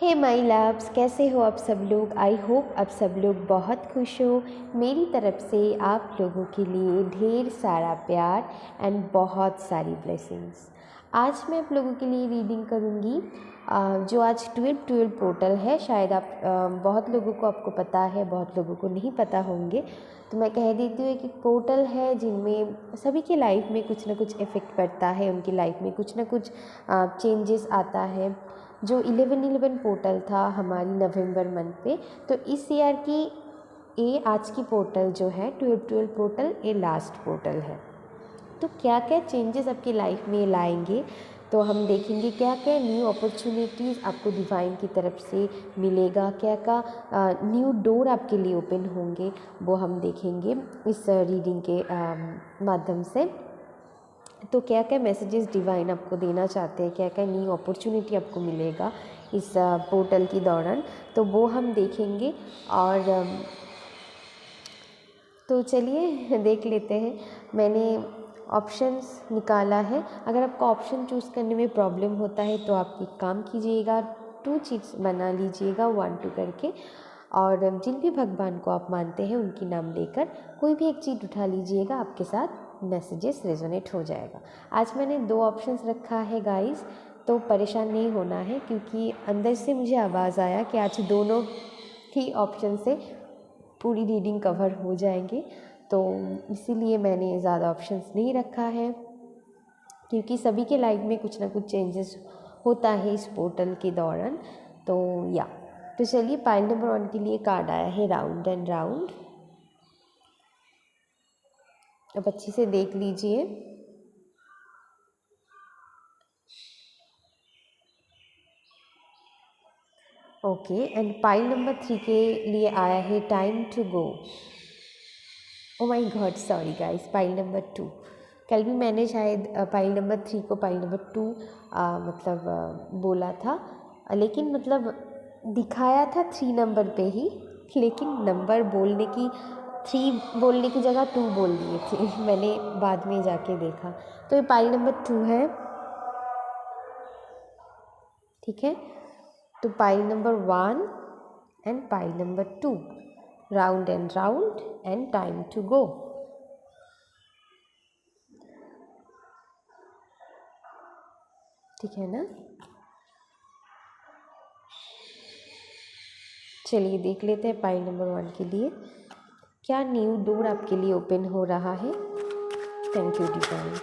हे माई loves, कैसे हो आप सब लोग। आई होप आप सब लोग बहुत खुश हो। मेरी तरफ से आप लोगों के लिए ढेर सारा प्यार एंड बहुत सारी ब्लेसिंग्स। आज मैं आप लोगों के लिए रीडिंग करूँगी जो आज 12/12 पोर्टल है। शायद आप बहुत लोगों को आपको पता है, बहुत लोगों को नहीं पता होंगे, तो मैं कह देती हूँ कि पोर्टल है जिनमें सभी के लाइफ में कुछ ना कुछ इफ़ेक्ट पड़ता है, उनकी लाइफ में कुछ ना कुछ चेंजेस आता है। जो 11/11 पोर्टल था हमारी नवंबर मंथ पे, तो इस ईयर की ये आज की पोर्टल जो है 12/12 पोर्टल, ये लास्ट पोर्टल है। तो क्या क्या चेंजेस आपकी लाइफ में लाएंगे, तो हम देखेंगे क्या क्या न्यू अपॉर्चुनिटीज़ आपको डिवाइन की तरफ से मिलेगा, क्या क्या न्यू डोर आपके लिए ओपन होंगे, वो हम देखेंगे इस रीडिंग के माध्यम से। तो क्या क्या मैसेजेस डिवाइन आपको देना चाहते हैं, क्या क्या न्यू अपॉर्चुनिटी आपको मिलेगा इस पोर्टल के दौरान, तो वो हम देखेंगे। और तो चलिए देख लेते हैं। मैंने ऑप्शंस निकाला है। अगर आपको ऑप्शन चूज़ करने में प्रॉब्लम होता है तो आप एक काम कीजिएगा, 2 चीट्स बना लीजिएगा 1-2 करके, और जिन भी भगवान को आप मानते हैं उनकी नाम लेकर कोई भी एक चीज़ उठा लीजिएगा, आपके साथ मैसेजेस रेजोनेट हो जाएगा। आज मैंने 2 ऑप्शंस रखा है गाइस, तो परेशान नहीं होना है, क्योंकि अंदर से मुझे आवाज़ आया कि आज दोनों ही ऑप्शन से पूरी रीडिंग कवर हो जाएंगे, तो इसीलिए मैंने ज़्यादा ऑप्शंस नहीं रखा है, क्योंकि सभी के लाइफ में कुछ ना कुछ चेंजेस होता है इस पोर्टल के दौरान। तो चलिए, पाइल नंबर 1 के लिए कार्ड आया है राउंड एंड राउंड। अब अच्छे से देख लीजिए। ओके, एंड पाइल नंबर 3 के लिए आया है time to go. Oh my God, sorry guys, pile number 2। कल भी मैंने शायद पाइल नंबर 3 को पाइल नंबर 2 बोला था, लेकिन मतलब दिखाया था 3 नंबर पे ही, लेकिन नंबर बोलने की 3 बोलने की जगह 2 बोल दिए थे मैंने बाद में जाके देखा। तो ये पाइल नंबर 2 है, ठीक है। तो pile number 1 and pile number 2, round and time to go. ठीक है ना। चलिए देख लेते हैं पाइल नंबर 1 के लिए क्या न्यू डोर आपके लिए ओपन हो रहा है। Thank you divine.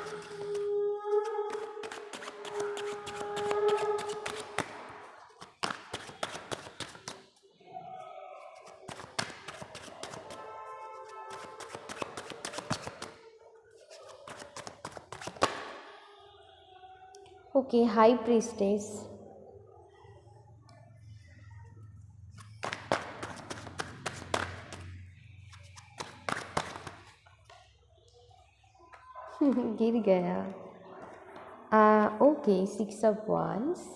Okay, high priestess. गिर गया। Okay, 6 of wands,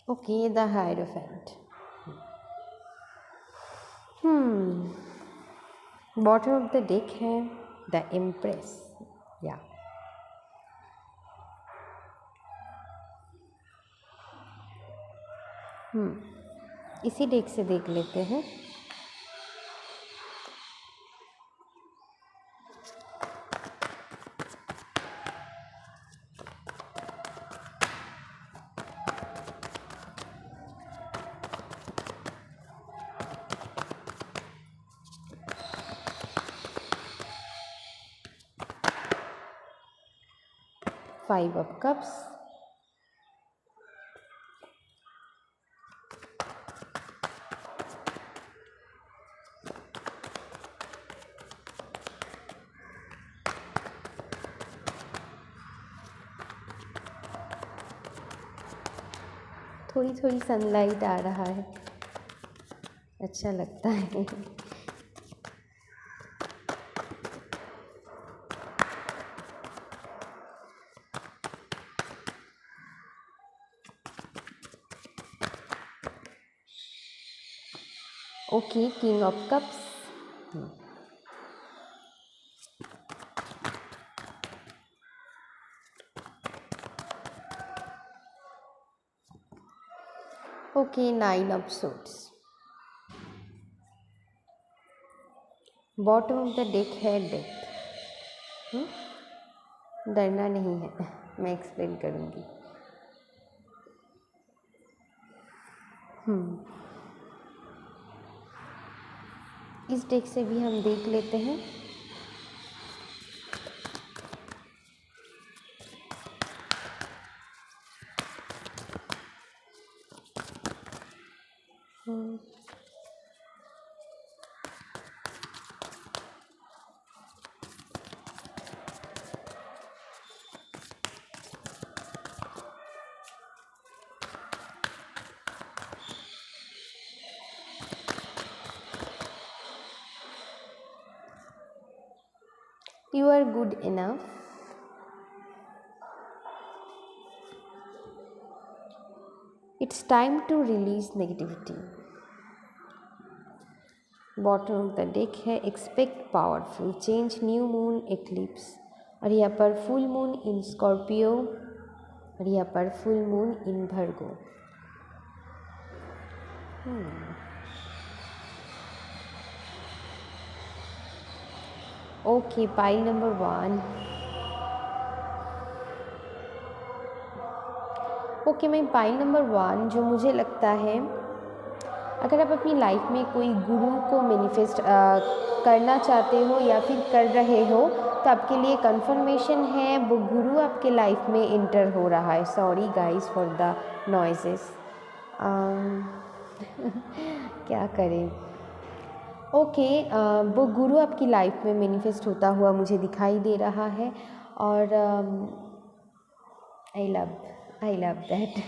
okay the hierophant. Bottom of the deck है द एम्प्रेस। या इसी डेक से देख लेते हैं। फाइव ऑफ कप्स, थोड़ी थोड़ी सनलाइट आ रहा है, अच्छा लगता है। Okay, king of cups. Okay, nine of suits. Bottom of the deck है डेथ। डरना नहीं है, मैं एक्सप्लेन करूँगी। इस डेक से भी हम देख लेते हैं। You are good enough. It's time to release negativity. Bottom of the deck है expect powerful change, new moon, eclipse, और यहाँ पर फुल मून इन स्कॉर्पियो, और यहाँ पर फुल मून इन भर्गो। Okay, pile number 1। ओके, मैं पाइल नंबर 1 जो मुझे लगता है, अगर आप अपनी लाइफ में कोई गुरु को मैनिफेस्ट करना चाहते हो या फिर कर रहे हो, तो आपके लिए कंफर्मेशन है वो गुरु आपके लाइफ में इंटर हो रहा है। Sorry guys for the noises, क्या करें। ओके, वो गुरु आपकी लाइफ में मैनिफेस्ट होता हुआ मुझे दिखाई दे रहा है, और आई लव दैट।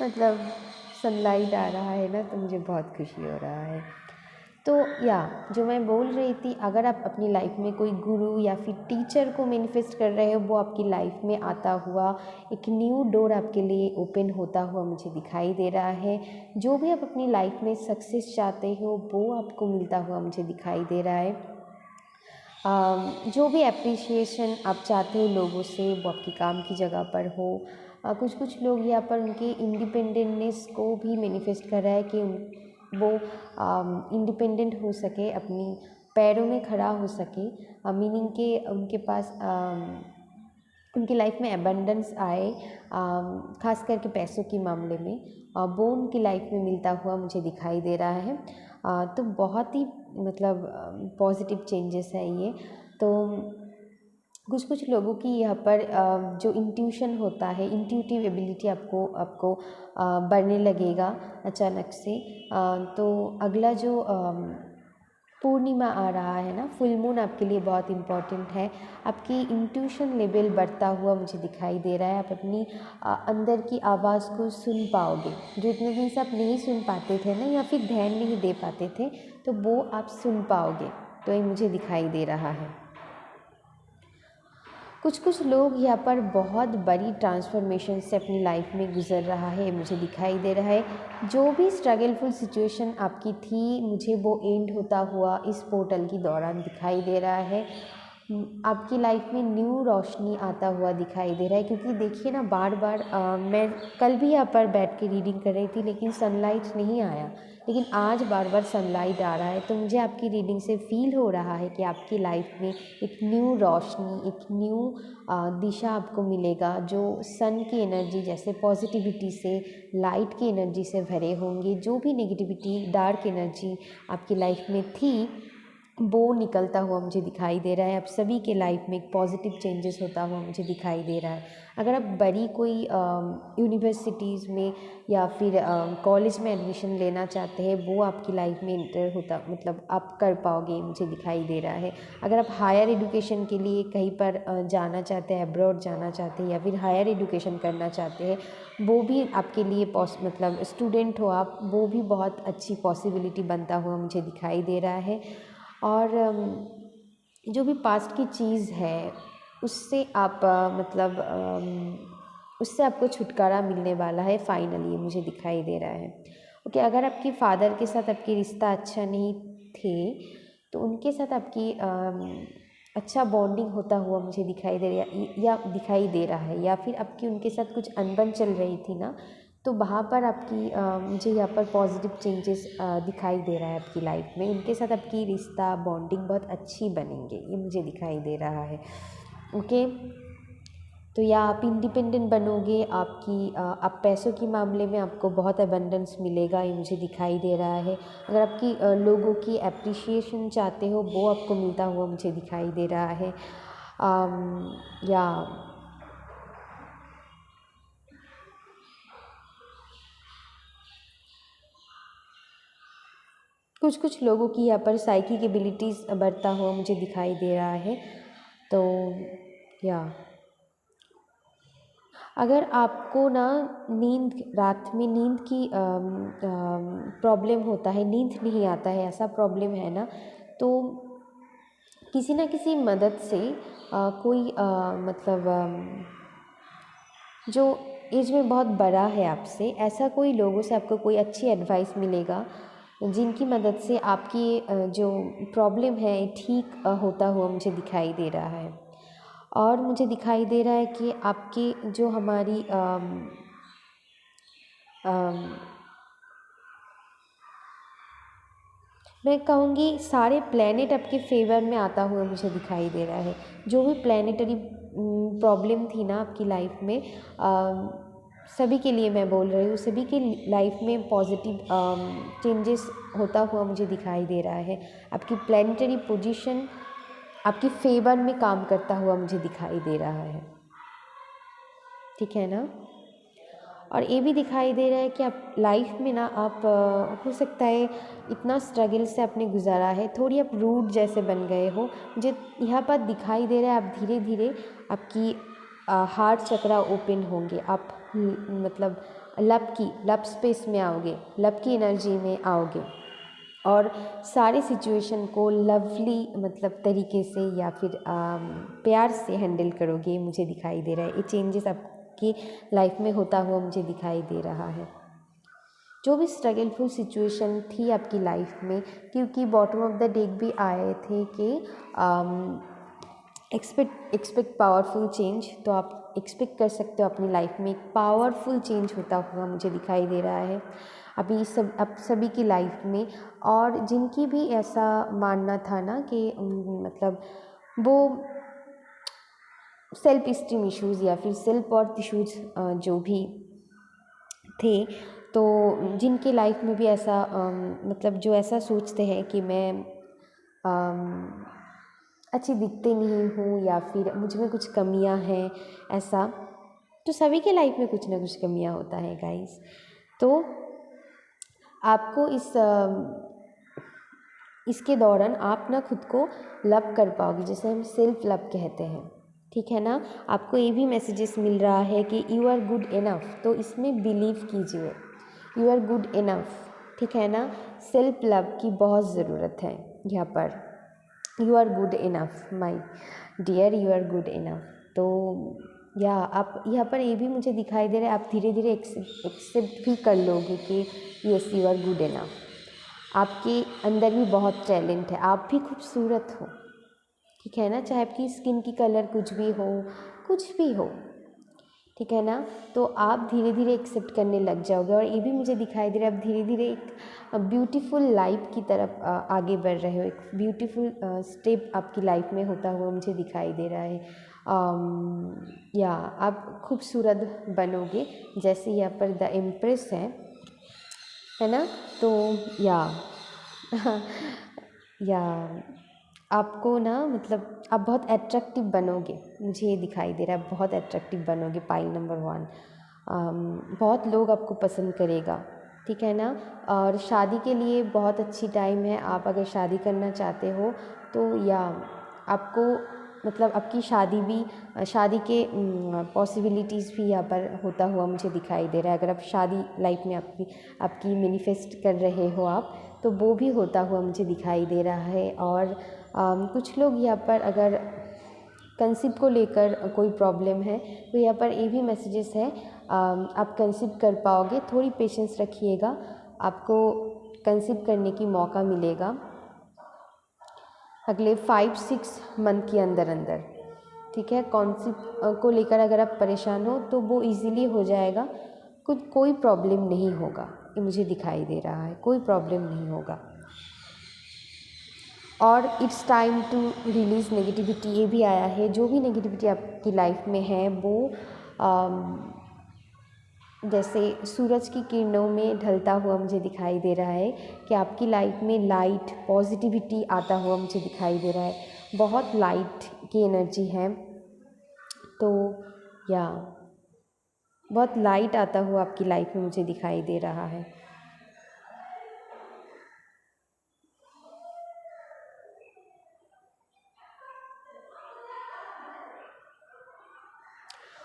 मतलब सनलाइट आ रहा है ना, तो मुझे बहुत खुशी हो रहा है। तो जो मैं बोल रही थी, अगर आप अपनी लाइफ में कोई गुरु या फिर टीचर को मैनिफेस्ट कर रहे हो, वो आपकी लाइफ में आता हुआ एक न्यू डोर आपके लिए ओपन होता हुआ मुझे दिखाई दे रहा है। जो भी आप अपनी लाइफ में सक्सेस चाहते हो वो आपको मिलता हुआ मुझे दिखाई दे रहा है। जो भी एप्रिसिएशन आप चाहते हो लोगों से, वो आपके काम की जगह पर हो। कुछ लोग यहाँ पर उनके इंडिपेंडेंटनेस को भी मैनिफेस्ट कर रहा है कि वो इंडिपेंडेंट हो सके, अपनी पैरों में खड़ा हो सके, मीनिंग के उनके पास उनकी लाइफ में एबंडेंस आए, खास करके पैसों के मामले में, वो उनकी लाइफ में मिलता हुआ मुझे दिखाई दे रहा है। तो बहुत ही मतलब पॉजिटिव चेंजेस है ये। तो कुछ लोगों की यहाँ पर जो इंट्यूशन होता है, इंट्यूटिव एबिलिटी आपको बढ़ने लगेगा अचानक से। तो अगला जो पूर्णिमा आ रहा है ना, फुल मून आपके लिए बहुत इम्पॉर्टेंट है। आपकी इंट्यूशन लेवल बढ़ता हुआ मुझे दिखाई दे रहा है। आप अपनी अंदर की आवाज़ को सुन पाओगे, जो इतने दिन से आप नहीं सुन पाते थे ना, या फिर ध्यान नहीं दे पाते थे, तो वो आप सुन पाओगे। तो ये मुझे दिखाई दे रहा है। कुछ लोग यहाँ पर बहुत बड़ी ट्रांसफॉर्मेशन से अपनी लाइफ में गुजर रहा है, मुझे दिखाई दे रहा है। जो भी स्ट्रगलफुल सिचुएशन आपकी थी, मुझे वो एंड होता हुआ इस पोर्टल के दौरान दिखाई दे रहा है। आपकी लाइफ में न्यू रोशनी आता हुआ दिखाई दे रहा है। क्योंकि देखिए ना, बार बार मैं कल भी यहाँ पर बैठ के रीडिंग कर रही थी, लेकिन सनलाइट नहीं आया, लेकिन आज बार बार सनलाइट आ रहा है। तो मुझे आपकी रीडिंग से फील हो रहा है कि आपकी लाइफ में एक न्यू रोशनी, एक न्यू दिशा आपको मिलेगा, जो सन की एनर्जी जैसे पॉजिटिविटी से, लाइट की एनर्जी से भरे होंगे। जो भी नेगेटिविटी, डार्क एनर्जी आपकी लाइफ में थी, वो निकलता हुआ मुझे दिखाई दे रहा है। आप सभी के लाइफ में एक पॉजिटिव चेंजेस होता हुआ मुझे दिखाई दे रहा है। अगर आप बड़ी कोई यूनिवर्सिटीज़ में या फिर कॉलेज में एडमिशन लेना चाहते हैं, वो आपकी लाइफ में इंटर होता मतलब आप कर पाओगे मुझे दिखाई दे रहा है। अगर आप हायर एजुकेशन के लिए कहीं पर जाना चाहते हैं, अब्रॉड जाना चाहते हैं या फिर हायर एजुकेशन करना चाहते हैं, वो भी आपके लिए मतलब स्टूडेंट हो आप, वो भी बहुत अच्छी पॉसिबिलिटी बनता हुआ मुझे दिखाई दे रहा है। और जो भी पास्ट की चीज़ है उससे आप उससे आपको छुटकारा मिलने वाला है फाइनली, मुझे दिखाई दे रहा है। ओके, अगर आपके फादर के साथ आपकी रिश्ता अच्छा नहीं थे तो उनके साथ आपकी अच्छा बॉन्डिंग होता हुआ मुझे दिखाई दे रहा है या दिखाई दे रहा है, या फिर आपकी उनके साथ कुछ अनबन चल रही थी ना, तो वहाँ पर आपकी मुझे यहाँ पर पॉजिटिव चेंजेस दिखाई दे रहा है आपकी लाइफ में। उनके साथ आपकी रिश्ता बॉन्डिंग बहुत अच्छी बनेंगे, ये मुझे दिखाई दे रहा है। ओके, तो या आप इंडिपेंडेंट बनोगे, आप पैसों के मामले में आपको बहुत अबंडेंस मिलेगा, ये मुझे दिखाई दे रहा है। अगर आपकी लोगों की एप्रिशिएशन चाहते हो, वो आपको मिलता हुआ मुझे दिखाई दे रहा है। या कुछ लोगों की यहाँ पर साइकिक एबिलिटीज़ बढ़ता हुआ मुझे दिखाई दे रहा है। तो या अगर आपको ना रात में नींद की प्रॉब्लम होता है, नींद नहीं आता है, ऐसा प्रॉब्लम है ना, तो किसी ना किसी मदद से कोई जो एज में बहुत बड़ा है आपसे, ऐसा कोई लोगों से आपको कोई अच्छी एडवाइस मिलेगा जिनकी मदद से आपकी जो प्रॉब्लम है ठीक होता हुआ मुझे दिखाई दे रहा है। और मुझे दिखाई दे रहा है कि आपकी जो हमारी मैं कहूँगी सारे प्लैनेट आपके फेवर में आता हुआ मुझे दिखाई दे रहा है। जो भी प्लैनेटरी प्रॉब्लम थी ना आपकी लाइफ में, सभी के लिए मैं बोल रही हूँ, सभी के लाइफ में पॉजिटिव चेंजेस होता हुआ मुझे दिखाई दे रहा है। आपकी प्लैनेटरी पोजीशन आपकी फेवर में काम करता हुआ मुझे दिखाई दे रहा है, ठीक है ना। और ये भी दिखाई दे रहा है कि आप लाइफ में ना आप हो सकता है इतना स्ट्रगल से आपने गुजारा है, थोड़ी आप रूड जैसे बन गए हो। मुझे यहाँ पर दिखाई दे रहा है आप धीरे धीरे आपकी हार्ट चक्रा ओपन होंगे, आप मतलब लब स्पेस में आओगे, लब की एनर्जी में आओगे और सारे सिचुएशन को लवली मतलब तरीके से या फिर प्यार से हैंडल करोगे, मुझे दिखाई दे रहा है। ये चेंजेस आपकी लाइफ में होता हुआ मुझे दिखाई दे रहा है। जो भी स्ट्रगलफुल सिचुएशन थी आपकी लाइफ में, क्योंकि बॉटम ऑफ द डेक भी आए थे कि एक्सपेक्ट पावरफुल चेंज, तो आप एक्सपेक्ट कर सकते हो अपनी लाइफ में एक पावरफुल चेंज होता हुआ मुझे दिखाई दे रहा है अभी अब सभी की लाइफ में। और जिनकी भी ऐसा मानना था ना कि मतलब वो सेल्फ इस्टीम इश्यूज़ या फिर सेल्फ वर्थ इश्यूज़ जो भी थे, तो जिनके लाइफ में भी ऐसा मतलब जो ऐसा सोचते हैं कि मैं अच्छी दिखते नहीं हूँ या फिर मुझ में कुछ कमियां हैं, ऐसा तो सभी के लाइफ में कुछ ना कुछ कमियां होता है गाइस। तो आपको इसके दौरान आप ना खुद को लव कर पाओगे, जैसे हम सेल्फ लव कहते हैं, ठीक है ना। आपको ये भी मैसेजेस मिल रहा है कि यू आर गुड इनफ, तो इसमें बिलीव कीजिए, यू आर गुड इनफ, ठीक है ना। सेल्फ लव की बहुत ज़रूरत है यहाँ पर। You are good enough my dear, you are good enough. तो या आप यहाँ पर ये भी मुझे दिखाई दे रहा है आप धीरे धीरे एक्सेप्ट भी कर लोगे कि yes you are good enough. आपके अंदर भी बहुत टैलेंट है, आप भी खूबसूरत हो, ठीक है ना, चाहे आपकी स्किन की कलर कुछ भी हो, कुछ भी हो, ठीक है ना। तो आप धीरे धीरे एक्सेप्ट करने लग जाओगे। और ये भी मुझे दिखाई दे रहा है आप धीरे धीरे एक ब्यूटीफुल लाइफ की तरफ आगे बढ़ रहे हो, एक ब्यूटीफुल स्टेप आपकी लाइफ में होता हुआ मुझे दिखाई दे रहा है। या आप खूबसूरत बनोगे, जैसे यहाँ पर द एम्प्रेस है ना। तो या आपको ना मतलब आप बहुत अट्रैक्टिव बनोगे, मुझे ये दिखाई दे रहा है, बहुत अट्रैक्टिव बनोगे पाइल नंबर 1। बहुत लोग आपको पसंद करेगा, ठीक है ना। और शादी के लिए बहुत अच्छी टाइम है, आप अगर शादी करना चाहते हो तो या आपको मतलब आपकी शादी के पॉसिबिलिटीज़ भी यहाँ पर होता हुआ मुझे दिखाई दे रहा है। अगर आप शादी लाइफ में आपकी मैनिफेस्ट कर रहे हो आप, तो वो भी होता हुआ मुझे दिखाई दे रहा है। और कुछ लोग यहाँ पर अगर कंसीव को लेकर कोई प्रॉब्लम है तो यहाँ पर ये भी मैसेजेस है, आप कंसीव कर पाओगे, थोड़ी पेशेंस रखिएगा, आपको कंसीव करने की मौका मिलेगा अगले 5-6 मंथ के अंदर अंदर, ठीक है। कंसीव को लेकर अगर आप परेशान हो तो वो इजीली हो जाएगा, कोई प्रॉब्लम नहीं होगा, ये मुझे दिखाई दे रहा है, कोई प्रॉब्लम नहीं होगा। और it's time to release negativity, ये भी आया है। जो भी नेगेटिविटी आपकी लाइफ में है वो जैसे सूरज की किरणों में ढलता हुआ मुझे दिखाई दे रहा है कि आपकी लाइफ में लाइट पॉजिटिविटी आता हुआ मुझे दिखाई दे रहा है, बहुत लाइट की एनर्जी है। तो या बहुत लाइट आता हुआ आपकी लाइफ में मुझे दिखाई दे रहा है।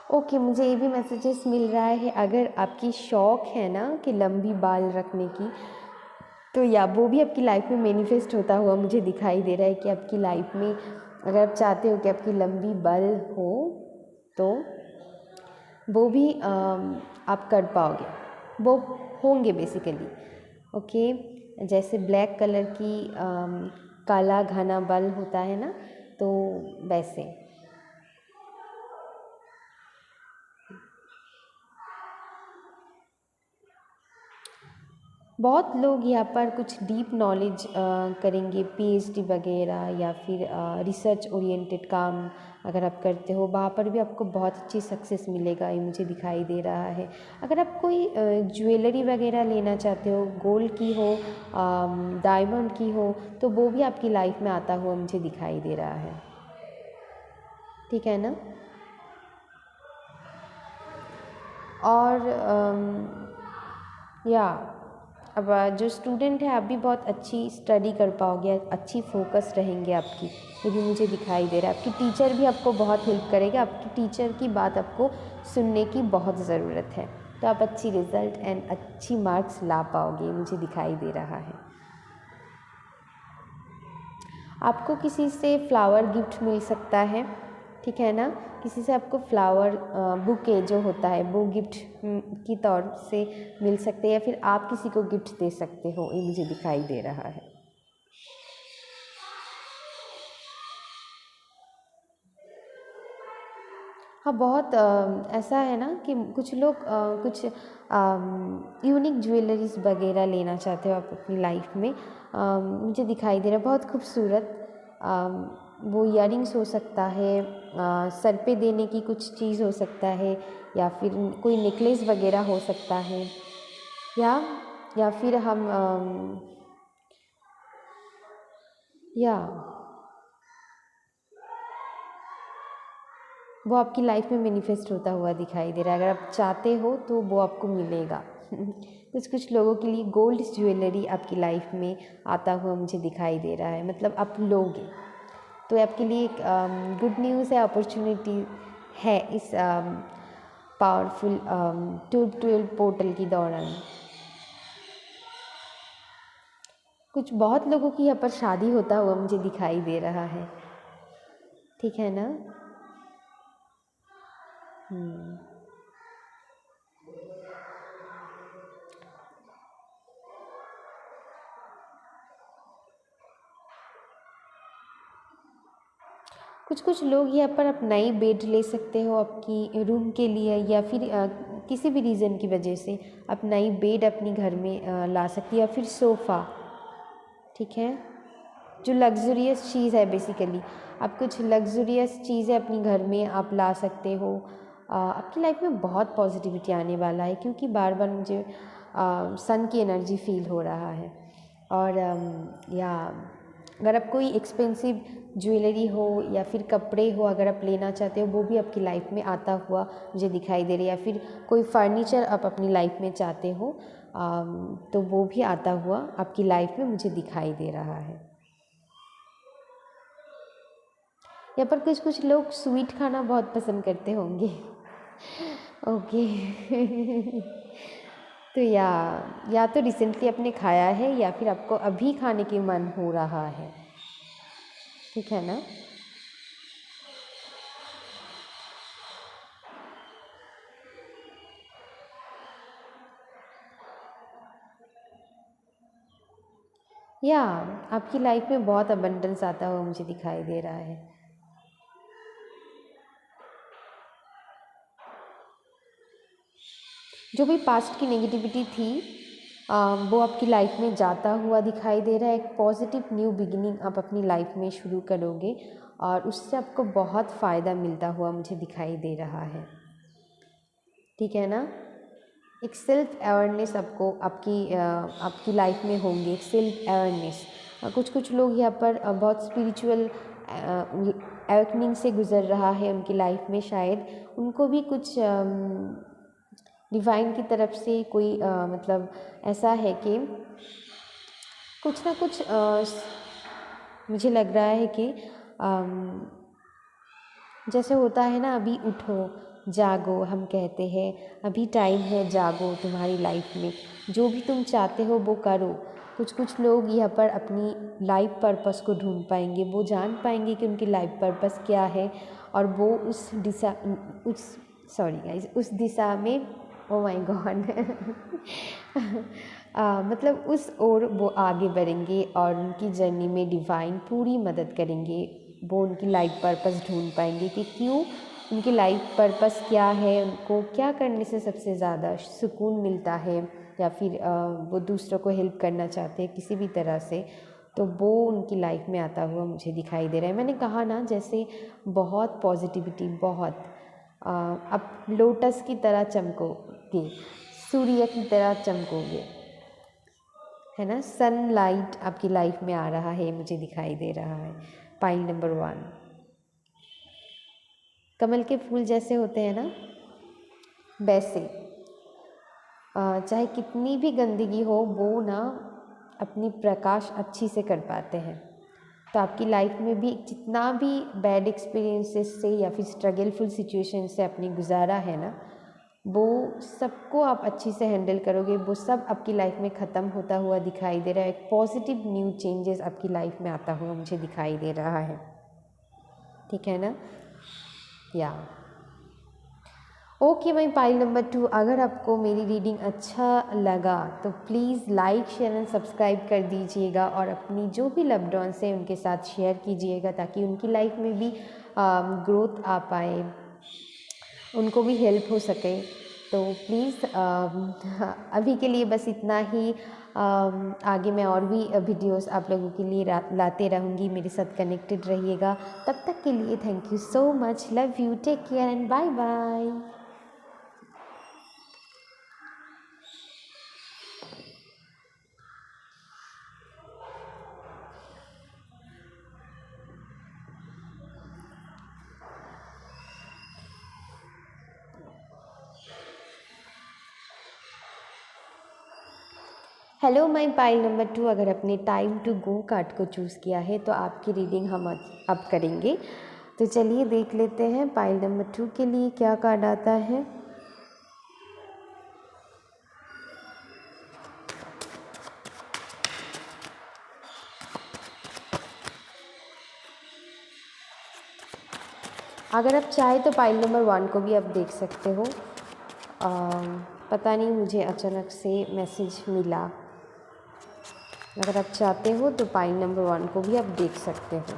ओके, मुझे ये भी मैसेजेस मिल रहा है, अगर आपकी शौक़ है ना कि लंबी बाल रखने की, तो या वो भी आपकी लाइफ में मैनिफेस्ट होता हुआ मुझे दिखाई दे रहा है कि आपकी लाइफ में अगर आप चाहते हो कि आपकी लंबी बाल हो तो वो भी आप कर पाओगे, वो होंगे बेसिकली। ओके, जैसे ब्लैक कलर की काला घना बाल होता है ना, तो वैसे बहुत लोग यहाँ पर कुछ डीप नॉलेज करेंगे, पीएचडी वगैरह या फिर रिसर्च ओरिएंटेड काम अगर आप करते हो, वहाँ पर भी आपको बहुत अच्छी सक्सेस मिलेगा, ये मुझे दिखाई दे रहा है। अगर आप कोई ज्वेलरी वगैरह लेना चाहते हो, गोल्ड की हो, डायमंड की हो, तो वो भी आपकी लाइफ में आता हुआ मुझे दिखाई दे रहा है, ठीक है ना। और या अब जो स्टूडेंट है आप भी बहुत अच्छी स्टडी कर पाओगे, अच्छी फोकस रहेंगे आपकी, ये भी मुझे दिखाई दे रहा है। आपकी टीचर भी आपको बहुत हेल्प करेंगे, आपकी टीचर की बात आपको सुनने की बहुत ज़रूरत है, तो आप अच्छी रिज़ल्ट एंड अच्छी मार्क्स ला पाओगे, मुझे दिखाई दे रहा है। आपको किसी से फ्लावर गिफ्ट मिल सकता है, ठीक है ना, किसी से आपको फ्लावर बुके जो होता है वो गिफ्ट की तौर से मिल सकते हैं, या फिर आप किसी को गिफ्ट दे सकते हो, ये मुझे दिखाई दे रहा है। हाँ, बहुत ऐसा है ना कि कुछ लोग कुछ यूनिक ज्वेलरीज वगैरह लेना चाहते हो आप अपनी लाइफ में, मुझे दिखाई दे रहा है बहुत खूबसूरत। वो इयररिंग्स हो सकता है, सर पे देने की कुछ चीज़ हो सकता है, या फिर कोई नेकलेस वगैरह हो सकता है, या फिर हम या वो आपकी लाइफ में मैनिफेस्ट होता हुआ दिखाई दे रहा है। अगर आप चाहते हो तो वो आपको मिलेगा। कुछ लोगों के लिए गोल्ड ज्वेलरी आपकी लाइफ में आता हुआ मुझे दिखाई दे रहा है, मतलब आप लोगे, तो आपके लिए एक गुड न्यूज़ है, अपॉर्चुनिटी है इस पावरफुल 212 पोर्टल की दौरान। कुछ बहुत लोगों की यहाँ पर शादी होता हुआ मुझे दिखाई दे रहा है, ठीक है ना। कुछ लोग यहाँ पर आप नई बेड ले सकते हो आपकी रूम के लिए, या फिर किसी भी रीज़न की वजह से आप नई बेड अपनी घर में ला सकती है, या फिर सोफ़ा, ठीक है, जो लग्जरियस चीज़ है बेसिकली। आप कुछ लग्जरियस चीज़ें अपनी घर में आप ला सकते हो। आपकी लाइफ में बहुत पॉजिटिविटी आने वाला है, क्योंकि बार बार मुझे सन की एनर्जी फील हो रहा है। और या अगर आप कोई एक्सपेंसिव ज्वेलरी हो या फिर कपड़े हो अगर आप लेना चाहते हो, वो भी आपकी लाइफ में आता हुआ मुझे दिखाई दे रहा है। या फिर कोई फर्नीचर आप अपनी लाइफ में चाहते हो तो वो भी आता हुआ आपकी लाइफ में मुझे दिखाई दे रहा है। यहाँ पर कुछ कुछ लोग स्वीट खाना बहुत पसंद करते होंगे। ओके। तो या तो रिसेंटली आपने खाया है या फिर आपको अभी खाने की मन हो रहा है, ठीक है ना। या आपकी लाइफ में बहुत अबंडेंस आता हुआ मुझे दिखाई दे रहा है। जो भी पास्ट की नेगेटिविटी थी वो आपकी लाइफ में जाता हुआ दिखाई दे रहा है। एक पॉजिटिव न्यू बिगिनिंग आप अपनी लाइफ में शुरू करोगे और उससे आपको बहुत फ़ायदा मिलता हुआ मुझे दिखाई दे रहा है, ठीक है ना। एक सेल्फ अवेयरनेस आपको आपकी लाइफ में होंगे, एक सेल्फ अवेयरनेस। कुछ कुछ लोग यहाँ पर बहुत स्पिरिचुअल अवेकनिंग से गुज़र रहा है उनकी लाइफ में, शायद उनको भी कुछ डिवाइन की तरफ से कोई मतलब ऐसा है कि कुछ ना कुछ मुझे लग रहा है कि जैसे होता है ना, अभी उठो जागो, हम कहते हैं अभी टाइम है, जागो, तुम्हारी लाइफ में जो भी तुम चाहते हो वो करो। कुछ कुछ लोग यहाँ पर अपनी लाइफ पर्पस को ढूंढ पाएंगे, वो जान पाएंगे कि उनकी लाइफ पर्पस क्या है और वो उस दिशा में ओ माय गॉड मतलब उस ओर वो आगे बढ़ेंगे और उनकी जर्नी में डिवाइन पूरी मदद करेंगे। वो उनकी लाइफ पर्पस ढूंढ पाएंगे कि क्यों, उनकी लाइफ पर्पस क्या है, उनको क्या करने से सबसे ज़्यादा सुकून मिलता है, या फिर वो दूसरों को हेल्प करना चाहते हैं किसी भी तरह से, तो वो उनकी लाइफ में आता हुआ मुझे दिखाई दे रहा है। मैंने कहा ना, जैसे बहुत पॉजिटिविटी, बहुत आप लोटस की तरह चमकोगे, सूर्य की तरह चमकोगे, है ना। सनलाइट आपकी लाइफ में आ रहा है, मुझे दिखाई दे रहा है। पाइल नंबर 1, कमल के फूल जैसे होते हैं ना, वैसे चाहे कितनी भी गंदगी हो वो ना अपनी प्रकाश अच्छी से कर पाते हैं। तो आपकी लाइफ में भी जितना भी बैड एक्सपीरियंसेस से या फिर स्ट्रगलफुल सिचुएशन से आपने गुजारा है ना, वो सबको आप अच्छी से हैंडल करोगे, वो सब आपकी लाइफ में ख़त्म होता हुआ दिखाई दे रहा है। एक पॉजिटिव न्यू चेंजेस आपकी लाइफ में आता हुआ मुझे दिखाई दे रहा है, ठीक है ना। या ओके माई पाइल नंबर 2, अगर आपको मेरी रीडिंग अच्छा लगा तो please like, share and subscribe कर दीजिएगा और अपनी जो भी लव्ड वंस हैं उनके साथ शेयर कीजिएगा, ताकि उनकी लाइफ में भी ग्रोथ आ पाए, उनको भी हेल्प हो सके। तो प्लीज़ अभी के लिए बस इतना ही। आगे मैं और भी वीडियोस आप लोगों के लिए लाते रहूँगी, मेरे साथ कनेक्टेड रहिएगा। तब तक के लिए thank you so much, love you, take care and bye bye. Hello my pile number 2, अगर अपने टाइम टू गो कार्ड को चूज़ किया है तो आपकी रीडिंग हम अब करेंगे। तो चलिए देख लेते हैं पाइल नंबर 2 के लिए क्या कार्ड आता है। अगर आप चाहें तो पाइल नंबर 1 को भी आप देख सकते हो। पता नहीं, मुझे अचानक से मैसेज मिला। अगर आप चाहते हो तो पाइल नंबर 1 को भी आप देख सकते हो।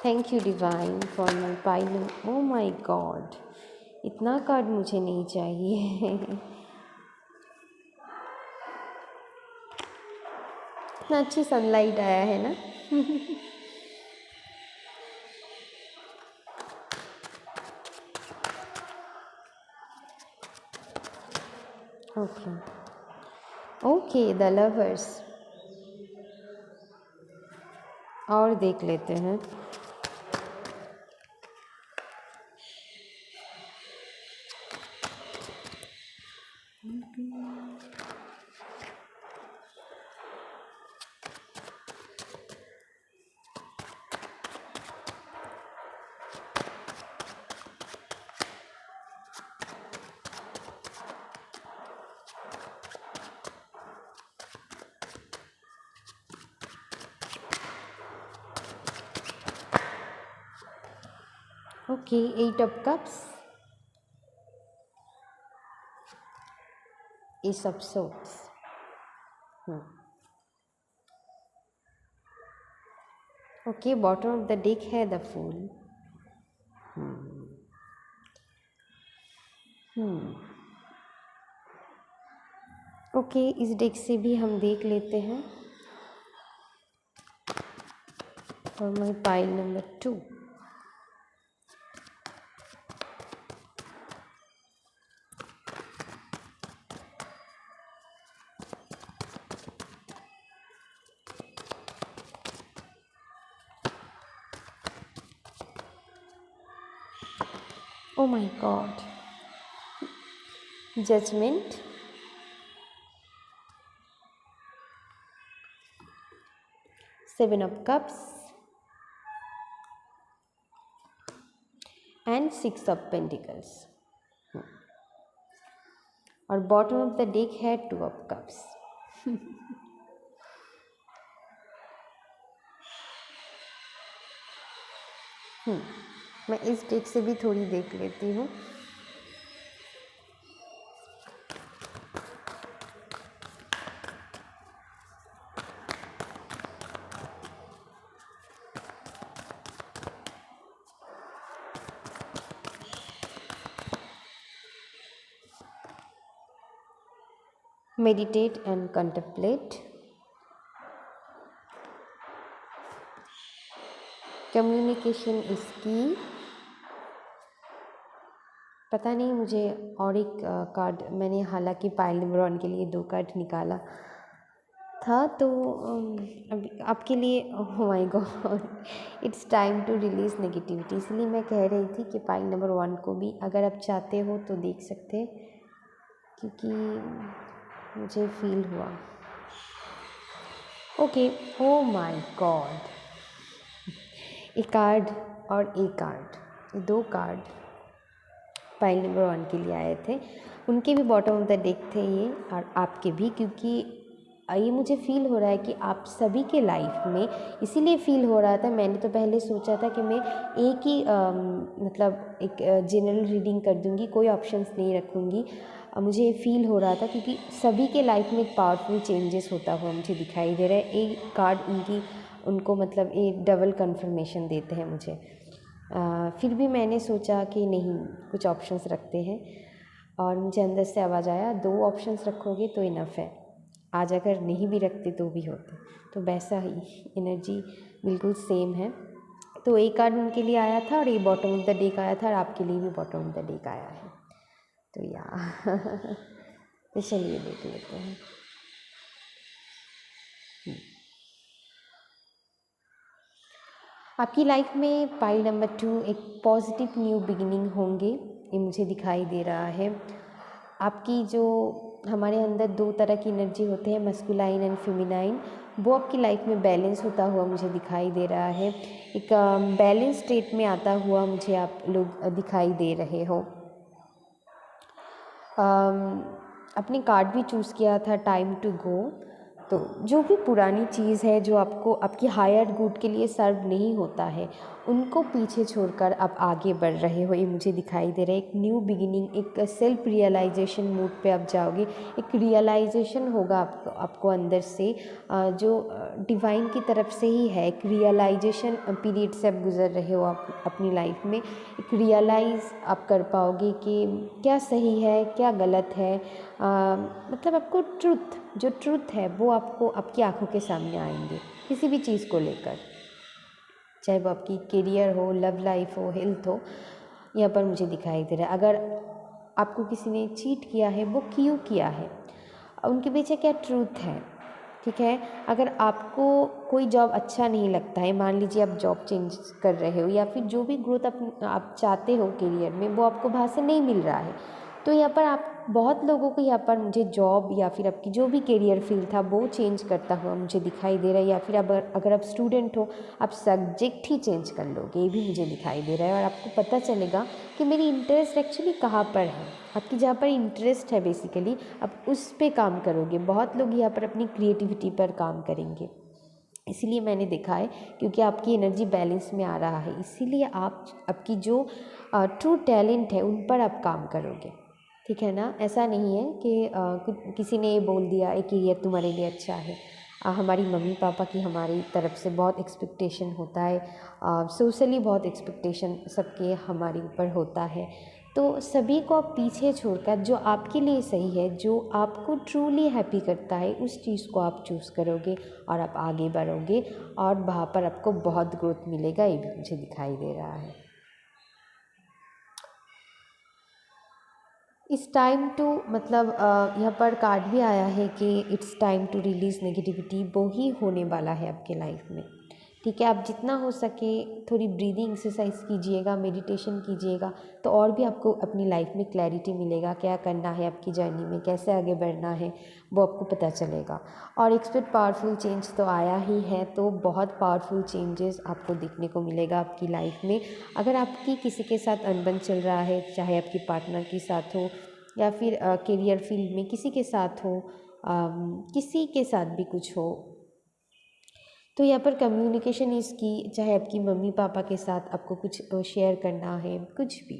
Thank you divine for my pile. O my God, इतना कार्ड मुझे नहीं चाहिए। इतना अच्छी सनलाइट आया है ना। Okay okay, the lovers. और देख लेते हैं। Okay, 8 of Cups, Ace of Swords। Okay, bottom of the deck है द फूल। ओके, इस डेक से भी हम देख लेते हैं। और माई pile number 2। Oh my God, Judgment, 7 of Cups and 6 of Pentacles। और बॉटम ऑफ द डेक है 2 of Cups। मैं इस डेक से भी थोड़ी देख लेती हूँ। Meditate and contemplate, communication is key। पता नहीं मुझे और एक कार्ड मैंने हालांकि पाइल नंबर 1 के लिए 2 कार्ड निकाला था, तो अभी आपके लिए oh my God, it's time to release negativity. इसलिए मैं कह रही थी कि पाइल नंबर 1 को भी अगर आप चाहते हो तो देख सकते हैं, क्योंकि मुझे फील हुआ। ओके, ओह माय गॉड, एक कार्ड और एक कार्ड, 2 कार्ड पाइल नंबर 1 के लिए आए थे। उनके भी बॉटम ऑफ द डेक थे ये, और आपके भी, क्योंकि ये मुझे फ़ील हो रहा है कि आप सभी के लाइफ में, इसीलिए फ़ील हो रहा था। मैंने तो पहले सोचा था कि मैं एक ही मतलब एक जनरल रीडिंग कर दूंगी, कोई ऑप्शंस नहीं रखूँगी। मुझे फ़ील हो रहा था क्योंकि सभी के लाइफ में एक पावरफुल चेंजेस होता हुआ मुझे दिखाई दे रहा है। एक कार्ड उनको मतलब एक डबल कन्फर्मेशन देते हैं मुझे। फिर भी मैंने सोचा कि नहीं, कुछ ऑप्शंस रखते हैं, और मुझे अंदर से आवाज़ आया 2 ऑप्शंस रखोगे तो इनफ है। आज अगर नहीं भी रखते तो भी होते, तो वैसा ही एनर्जी बिल्कुल सेम है। तो एक कार्ड उनके लिए आया था और एक बॉटम ऑफ द डेक आया था, और आपके लिए भी बॉटम ऑफ द डेक आया है। तो तो चलिए देख लेते हैं। आपकी लाइफ में पाइल नंबर 2 एक पॉजिटिव न्यू बिगिनिंग होंगे, ये मुझे दिखाई दे रहा है। आपकी जो हमारे अंदर 2 तरह की एनर्जी होते हैं, मस्कुलाइन एंड फेमिनाइन, वो आपकी लाइफ में बैलेंस होता हुआ मुझे दिखाई दे रहा है। एक बैलेंस स्टेट में आता हुआ मुझे आप लोग दिखाई दे रहे हो। अपने कार्ड भी चूज़ किया था टाइम टू गो। तो जो भी पुरानी चीज़ है जो आपको आपकी हायर गुड के लिए सर्व नहीं होता है, उनको पीछे छोड़कर आप आगे बढ़ रहे हो, ये मुझे दिखाई दे रहा है। एक न्यू बिगिनिंग, एक सेल्फ रियलाइजेशन मूड पे आप जाओगे। एक रियलाइजेशन होगा आपको अंदर से, जो डिवाइन की तरफ से ही है। एक रियलाइजेशन पीरियड से आप गुज़र रहे हो आप अपनी लाइफ में। एक रियलाइज़ आप कर पाओगे कि क्या सही है क्या गलत है। मतलब आपको जो ट्रुथ है वो आपको आपकी आंखों के सामने आएंगे, किसी भी चीज़ को लेकर, चाहे वो आपकी करियर हो, लव लाइफ हो, हेल्थ हो। यहाँ पर मुझे दिखाई दे रहा है। अगर आपको किसी ने चीट किया है वो क्यों किया है, उनके पीछे क्या ट्रूथ है। ठीक है, अगर आपको कोई जॉब अच्छा नहीं लगता है, मान लीजिए आप जॉब चेंज कर रहे हो या फिर जो भी ग्रोथ आप चाहते हो करियर में वो आपको वहाँ से नहीं मिल रहा है, तो यहाँ पर आप बहुत लोगों को यहाँ पर मुझे जॉब या फिर आपकी जो भी करियर फील्ड था वो चेंज करता हुआ मुझे दिखाई दे रहा है, या फिर अगर आप स्टूडेंट हो आप सब्जेक्ट ही चेंज कर लोगे, ये भी मुझे दिखाई दे रहा है। और आपको पता चलेगा कि मेरी इंटरेस्ट एक्चुअली कहाँ पर है, आपकी जहाँ पर इंटरेस्ट है बेसिकली आप उस पर काम करोगे। बहुत लोग यहाँ पर अपनी क्रिएटिविटी पर काम करेंगे, इसीलिए मैंने देखा है, क्योंकि आपकी एनर्जी बैलेंस में आ रहा है, इसीलिए आप आपकी जो ट्रू टैलेंट है उन पर आप काम करोगे। ठीक है ना, ऐसा नहीं है कि किसी ने बोल दिया एक करियर तुम्हारे लिए अच्छा है। हमारी मम्मी पापा की हमारी तरफ से बहुत एक्सपेक्टेशन होता है, सोशली बहुत एक्सपेक्टेशन सबके हमारे ऊपर होता है, तो सभी को आप पीछे छोड़कर जो आपके लिए सही है, जो आपको ट्रूली हैप्पी करता है उस चीज़ को आप चूज़ करोगे और आप आगे बढ़ोगे और वहाँ पर आपको बहुत ग्रोथ मिलेगा, ये भी मुझे दिखाई दे रहा है। इस टाइम टू मतलब यहाँ पर कार्ड भी आया है कि it's time to release negativity, वो ही होने वाला है आपके लाइफ में। ठीक है, आप जितना हो सके थोड़ी ब्रीदिंग एक्सरसाइज कीजिएगा, मेडिटेशन कीजिएगा, तो और भी आपको अपनी लाइफ में क्लैरिटी मिलेगा, क्या करना है आपकी जर्नी में, कैसे आगे बढ़ना है वो आपको पता चलेगा। और एक्सपेक्ट पावरफुल चेंज तो आया ही है, तो बहुत पावरफुल चेंजेस आपको देखने को मिलेगा आपकी लाइफ में। अगर आपकी किसी के साथ अनबन चल रहा है, चाहे आपकी पार्टनर के साथ हो या फिर करियर फील्ड में किसी के साथ हो, किसी के साथ भी कुछ हो, तो यहाँ पर कम्युनिकेशन इसकी, चाहे आपकी मम्मी पापा के साथ आपको कुछ शेयर करना है, कुछ भी।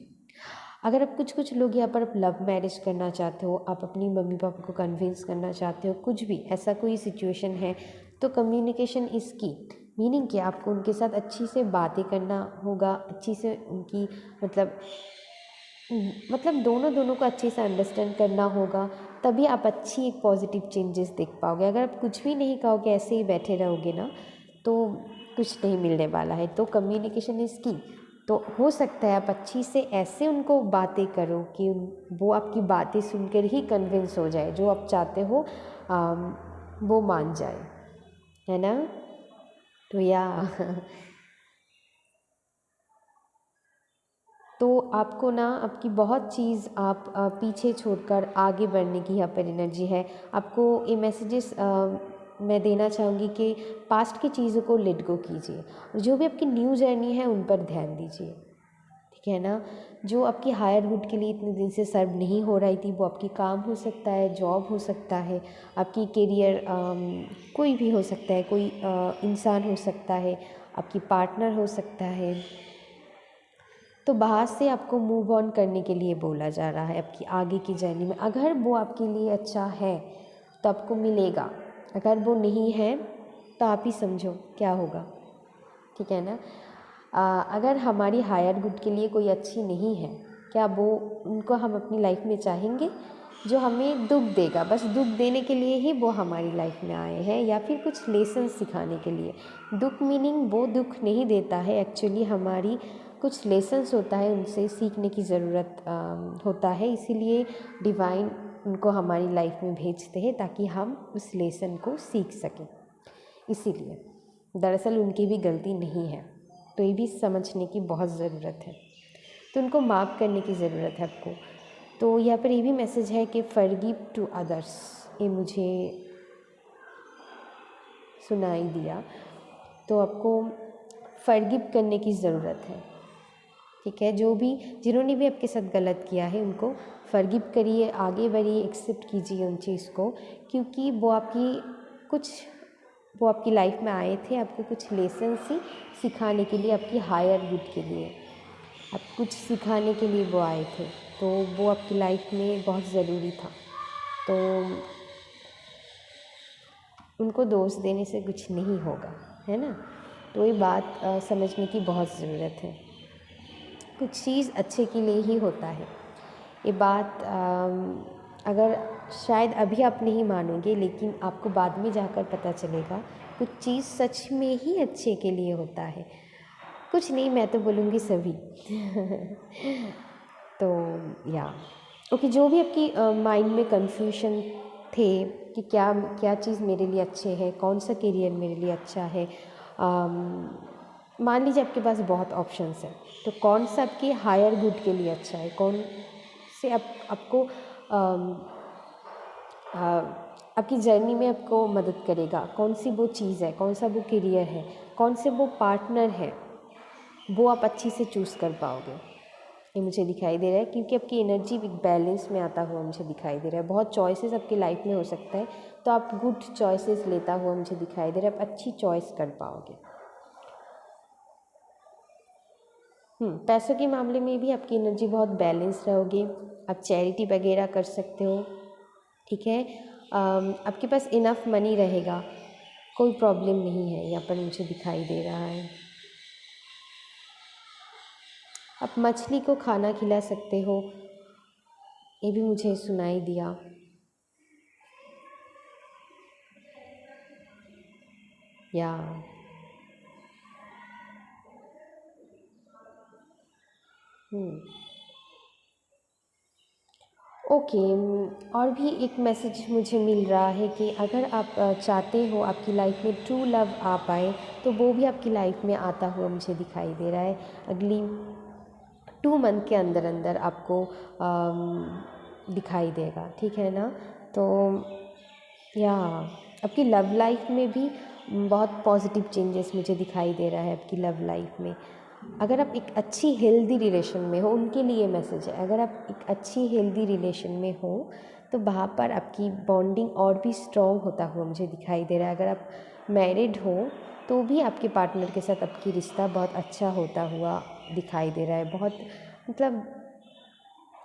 अगर आप कुछ लोग यहाँ पर लव मैरिज करना चाहते हो, आप अपनी मम्मी पापा को कन्विंस करना चाहते हो, कुछ भी ऐसा कोई सिचुएशन है, तो कम्युनिकेशन इसकी मीनिंग क्या, आपको उनके साथ अच्छी से बातें करना होगा, अच्छी से उनकी मतलब दोनों को अच्छे से अंडरस्टैंड करना होगा, तभी आप अच्छी एक पॉजिटिव चेंजेस देख पाओगे। अगर आप कुछ भी नहीं कहोगे, ऐसे ही बैठे रहोगे ना, तो कुछ नहीं मिलने वाला है। तो कम्युनिकेशन इज़ की, तो हो सकता है आप अच्छी से ऐसे उनको बातें करो कि वो आपकी बातें सुनकर ही कन्विंस हो जाए, जो आप चाहते हो वो मान जाए, है ना। तो तो आपको ना आपकी बहुत चीज़ आप पीछे छोड़कर आगे बढ़ने की यहाँ पर एनर्जी है। आपको ये मैसेजेस मैं देना चाहूँगी कि पास्ट की चीज़ों को लेट गो कीजिए, और जो भी आपकी न्यू जर्नी है उन पर ध्यान दीजिए। ठीक है ना, जो आपकी हायर गुड के लिए इतने दिन से सर्व नहीं हो रही थी, वो आपकी काम हो सकता है, जॉब हो सकता है, आपकी करियर कोई भी हो सकता है, कोई इंसान हो सकता है, आपकी पार्टनर हो सकता है। तो बाहर से आपको मूव ऑन करने के लिए बोला जा रहा है आपकी आगे की जर्नी में। अगर वो आपके लिए अच्छा है तो आपको मिलेगा, अगर वो नहीं है तो आप ही समझो क्या होगा। ठीक है ना, अगर हमारी हायर गुड के लिए कोई अच्छी नहीं है, क्या वो उनको हम अपनी लाइफ में चाहेंगे? जो हमें दुख देगा, बस दुख देने के लिए ही वो हमारी लाइफ में आए हैं, या फिर कुछ लेसन सिखाने के लिए। दुख मीनिंग वो दुख नहीं देता है, एक्चुअली हमारी कुछ लेसन्स होता है, उनसे सीखने की ज़रूरत होता है, इसीलिए डिवाइन उनको हमारी लाइफ में भेजते हैं ताकि हम उस लेसन को सीख सकें। इसीलिए दरअसल उनकी भी गलती नहीं है, तो ये भी समझने की बहुत ज़रूरत है, तो उनको माफ़ करने की ज़रूरत है आपको। तो यहाँ पर ये भी मैसेज है कि फॉरगिव टू अदर्स, ये मुझे सुनाई दिया, तो आपको फॉरगिव करने की ज़रूरत है। ठीक है, जिन्होंने भी आपके साथ गलत किया है उनको फॉरगिव करिए, आगे बढ़िए, एक्सेप्ट कीजिए उन चीज़ को, क्योंकि वो आपकी लाइफ में आए थे आपको कुछ लेसन ही सिखाने के लिए, आपकी हायर गुड के लिए, आप कुछ सिखाने के लिए वो आए थे, तो वो आपकी लाइफ में बहुत ज़रूरी था। तो उनको दोष देने से कुछ नहीं होगा, है ना। तो ये बात समझने की बहुत ज़रूरत है, कुछ चीज़ अच्छे के लिए ही होता है। ये बात अगर शायद अभी आप नहीं मानोगे, लेकिन आपको बाद में जाकर पता चलेगा कुछ चीज़ सच में ही अच्छे के लिए होता है। कुछ नहीं, मैं तो बोलूँगी सभी तो ओके, जो भी आपकी माइंड में कन्फ्यूजन थे कि क्या क्या चीज़ मेरे लिए अच्छे है, कौन सा करियर मेरे लिए अच्छा है, मान लीजिए आपके पास बहुत ऑप्शंस हैं, तो कौन सा आपके हायर गुड के लिए अच्छा है, कौन से आपको आपकी जर्नी में आपको मदद करेगा, कौन सी वो चीज़ है, कौन सा वो करियर है, कौन से वो पार्टनर है, वो आप अच्छी से चूज़ कर पाओगे, ये मुझे दिखाई दे रहा है। क्योंकि आपकी एनर्जी एक बैलेंस में आता हुआ मुझे दिखाई दे रहा है। बहुत चॉइसेस आपकी लाइफ में हो सकता है, तो आप गुड चॉइसेस लेता हुआ मुझे दिखाई दे रहा है, आप अच्छी चॉइस कर पाओगे। पैसों के मामले में भी आपकी एनर्जी बहुत बैलेंस रहोगे, आप चैरिटी वगैरह कर सकते हो, ठीक है। आपके पास इनफ मनी रहेगा, कोई प्रॉब्लम नहीं है, यहाँ पर मुझे दिखाई दे रहा है। आप मछली को खाना खिला सकते हो, ये भी मुझे सुनाई दिया। या ओके, और भी एक मैसेज मुझे मिल रहा है कि अगर आप चाहते हो आपकी लाइफ में ट्रू लव आ पाए, तो वो भी आपकी लाइफ में आता हुआ मुझे दिखाई दे रहा है। अगली 2 मंथ के अंदर अंदर आपको दिखाई देगा, ठीक है ना। तो या आपकी लव लाइफ में भी बहुत पॉजिटिव चेंजेस मुझे दिखाई दे रहा है आपकी लव लाइफ में। अगर आप एक अच्छी हेल्दी रिलेशन में हो, उनके लिए मैसेज है, अगर आप एक अच्छी हेल्दी रिलेशन में हो तो वहाँ पर आपकी बॉन्डिंग और भी स्ट्रॉन्ग होता हुआ मुझे दिखाई दे रहा है। अगर आप मैरिड हो तो भी आपके पार्टनर के साथ आपकी रिश्ता बहुत अच्छा होता हुआ दिखाई दे रहा है। बहुत मतलब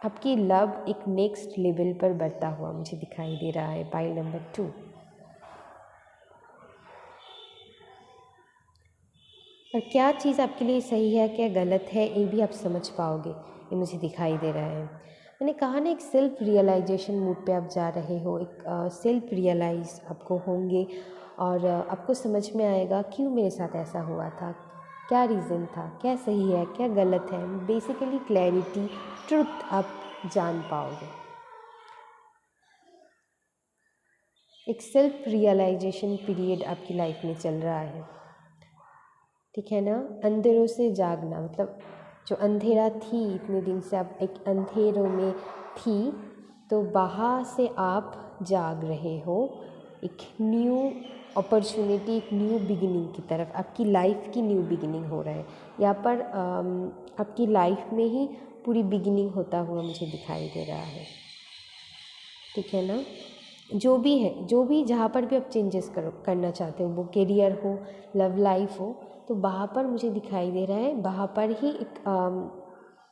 आपकी लव एक नेक्स्ट लेवल पर बढ़ता हुआ मुझे दिखाई दे रहा है। पाइल नंबर 2, और क्या चीज़ आपके लिए सही है, क्या गलत है, ये भी आप समझ पाओगे, ये मुझे दिखाई दे रहा है। मैंने कहा ना, एक सेल्फ रियलाइजेशन मूड पे आप जा रहे हो, एक सेल्फ रियलाइज़ आपको होंगे, और आपको समझ में आएगा क्यों मेरे साथ ऐसा हुआ था, क्या रीज़न था, क्या सही है, क्या गलत है। बेसिकली क्लैरिटी, ट्रुथ आप जान पाओगे। एक सेल्फ रियलाइजेशन पीरियड आपकी लाइफ में चल रहा है, ठीक है ना। अंधेरों से जागना, मतलब जो अंधेरा थी इतने दिन से, आप एक अंधेरों में थी, तो वहाँ से आप जाग रहे हो एक न्यू अपॉर्चुनिटी, एक न्यू बिगिनिंग की तरफ। आपकी लाइफ की न्यू बिगिनिंग हो रहा है यहाँ पर। आपकी लाइफ में ही पूरी बिगिनिंग होता हुआ मुझे दिखाई दे रहा है, ठीक है ना। जो भी है, जो भी जहाँ पर भी आप चेंजेस करना चाहते हो, वो करियर हो, लव लाइफ हो, तो वहाँ पर मुझे दिखाई दे रहा है, वहाँ पर ही एक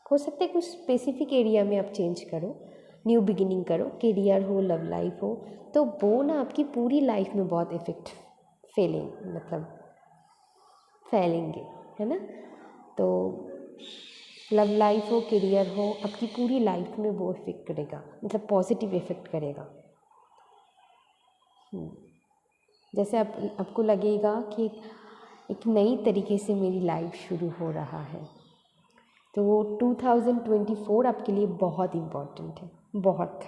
हो सकता है कुछ स्पेसिफिक एरिया में आप चेंज करो, न्यू बिगिनिंग करो, करियर हो, लव लाइफ हो, तो वो ना आपकी पूरी लाइफ में बहुत इफ़ेक्ट फैलेंगे, है ना। तो लव लाइफ हो, करियर हो, आपकी पूरी लाइफ में वो इफ़ेक्ट करेगा, मतलब पॉजिटिव इफ़ेक्ट करेगा। जैसे आपको लगेगा कि एक नई तरीके से मेरी लाइफ शुरू हो रहा है। तो 2024 आपके लिए बहुत इम्पॉर्टेंट है, बहुत।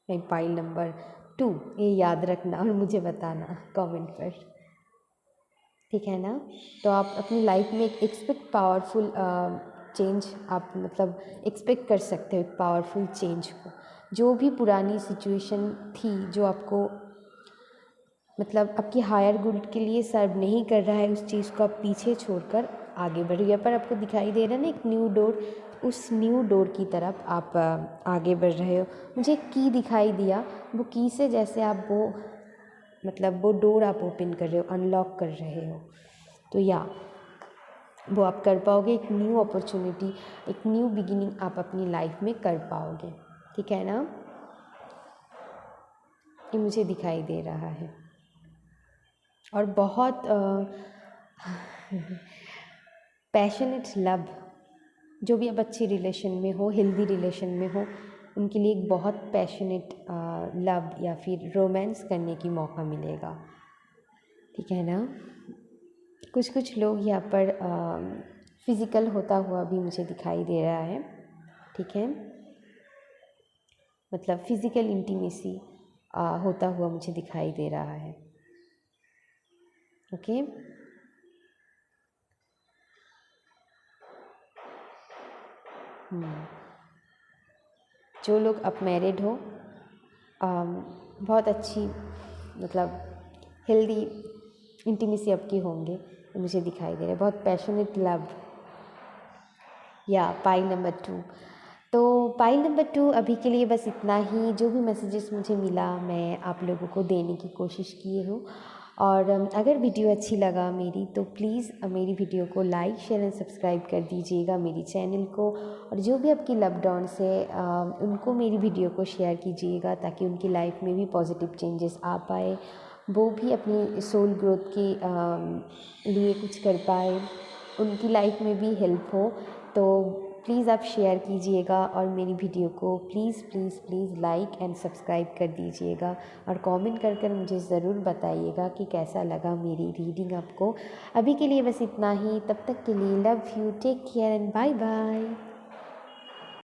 पाइल नंबर 2, ये याद रखना और मुझे बताना कमेंट पर, ठीक है ना। तो आप अपनी लाइफ में एक एक्सपेक्ट पावरफुल चेंज, आप मतलब एक्सपेक्ट कर सकते हो एक पावरफुल चेंज को। जो भी पुरानी सिचुएशन थी जो आपको मतलब आपकी हायर गुड के लिए सर्व नहीं कर रहा है, उस चीज़ को आप पीछे छोड़कर आगे बढ़िए। यहाँ पर आपको दिखाई दे रहा है ना एक न्यू डोर, उस न्यू डोर की तरफ आप आगे बढ़ रहे हो। मुझे की दिखाई दिया, वो की से जैसे आप वो मतलब वो डोर आप ओपन कर रहे हो, अनलॉक कर रहे हो, तो या वो आप कर पाओगे। एक न्यू अपॉर्चुनिटी, एक न्यू बिगिनिंग आप अपनी लाइफ में कर पाओगे, ठीक है ना। ये मुझे दिखाई दे रहा है। और बहुत पैशनेट लव, जो भी आप अच्छी रिलेशन में हो, हेल्दी रिलेशन में हो, उनके लिए एक बहुत पैशनेट लव या फिर रोमांस करने की मौका मिलेगा, ठीक है ना। कुछ लोग यहाँ पर फिज़िकल होता हुआ भी मुझे दिखाई दे रहा है, ठीक है। मतलब फिज़िकल इंटीमेसी होता हुआ मुझे दिखाई दे रहा है। ओके। जो लोग अब मैरिड हो, बहुत अच्छी मतलब हेल्दी इंटीमेसी आपकी होंगे, मुझे दिखाई दे रहा है। बहुत पैशनेट लव। या पाइल नंबर 2। तो पाइल नंबर 2 अभी के लिए बस इतना ही। जो भी मैसेजेस मुझे मिला मैं आप लोगों को देने की कोशिश की हूँ। और अगर वीडियो अच्छी लगा मेरी तो प्लीज़ मेरी वीडियो को लाइक शेयर एंड सब्सक्राइब कर दीजिएगा मेरी चैनल को। और जो भी आपकी लव्ड वंस है उनको मेरी वीडियो को शेयर कीजिएगा ताकि उनकी लाइफ में भी पॉजिटिव चेंजेस आ पाए, वो भी अपनी सोल ग्रोथ के लिए कुछ कर पाए, उनकी लाइफ में भी हेल्प हो। तो प्लीज़ आप शेयर कीजिएगा और मेरी वीडियो को please please please like and subscribe कर दीजिएगा। और कमेंट कर कर मुझे ज़रूर बताइएगा कि कैसा लगा मेरी रीडिंग आपको। अभी के लिए बस इतना ही। तब तक के लिए love you, take care and bye bye.